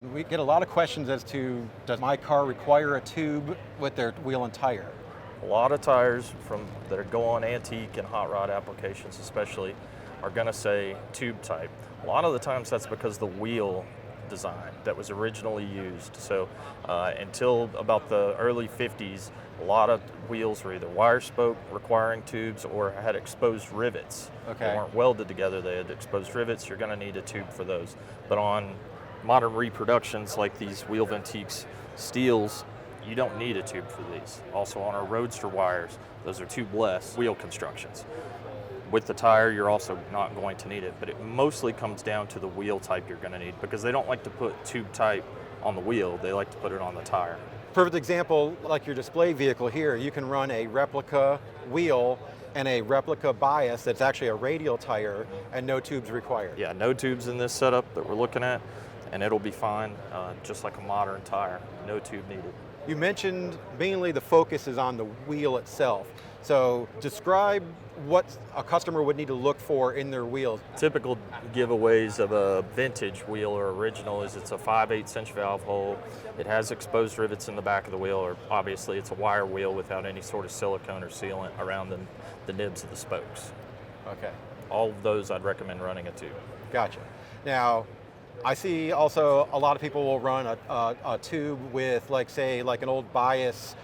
We get a lot of questions as to, does my car require a tube with their wheel and tire? A lot of tires that go on antique and hot rod applications especially are going to say tube type. A lot of the times that's because the wheel design that was originally used. So until about the early 50s, a lot of wheels were either wire spoke requiring tubes or had exposed rivets. Okay. They weren't welded together, they had exposed rivets. You're going to need a tube for those. But on modern reproductions like these Wheel Ventiques steels, you don't need a tube for these. Also on our Roadster wires, those are tubeless wheel constructions. With the tire, you're also not going to need it, but it mostly comes down to the wheel type you're going to need, because they don't like to put tube type on the wheel, they like to put it on the tire. Perfect example, like your display vehicle here, you can run a replica wheel and a replica bias that's actually a radial tire and no tubes required. Yeah, no tubes in this setup that we're looking at, and it'll be fine, just like a modern tire, no tube needed. You mentioned mainly the focus is on the wheel itself. So describe what a customer would need to look for in their wheels. Typical giveaways of a vintage wheel or original is it's a 5/8 inch valve hole. It has exposed rivets in the back of the wheel, or obviously it's a wire wheel without any sort of silicone or sealant around the nibs of the spokes. Okay. All of those I'd recommend running a tube. Gotcha. Now, I see also a lot of people will run a tube with, like, say, like an old bias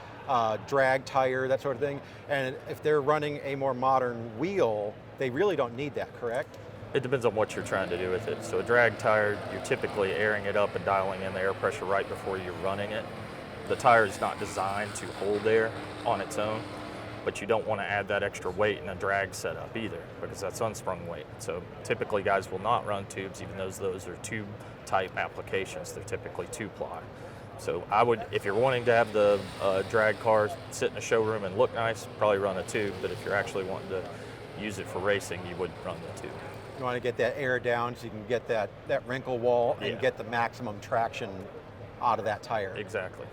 drag tire, that sort of thing. And if they're running a more modern wheel, they really don't need that, correct? It depends on what you're trying to do with it. So a drag tire, you're typically airing it up and dialing in the air pressure right before you're running it. The tire is not designed to hold air on its own, but you don't want to add that extra weight in a drag setup either, because that's unsprung weight. So typically guys will not run tubes, even though those are tube type applications. They're typically 2-ply. So I would, if you're wanting to have the drag cars sit in a showroom and look nice, probably run a tube, but if you're actually wanting to use it for racing, you would run the tube. You want to get that air down so you can get that wrinkle wall and Yeah. get the maximum traction out of that tire. Exactly.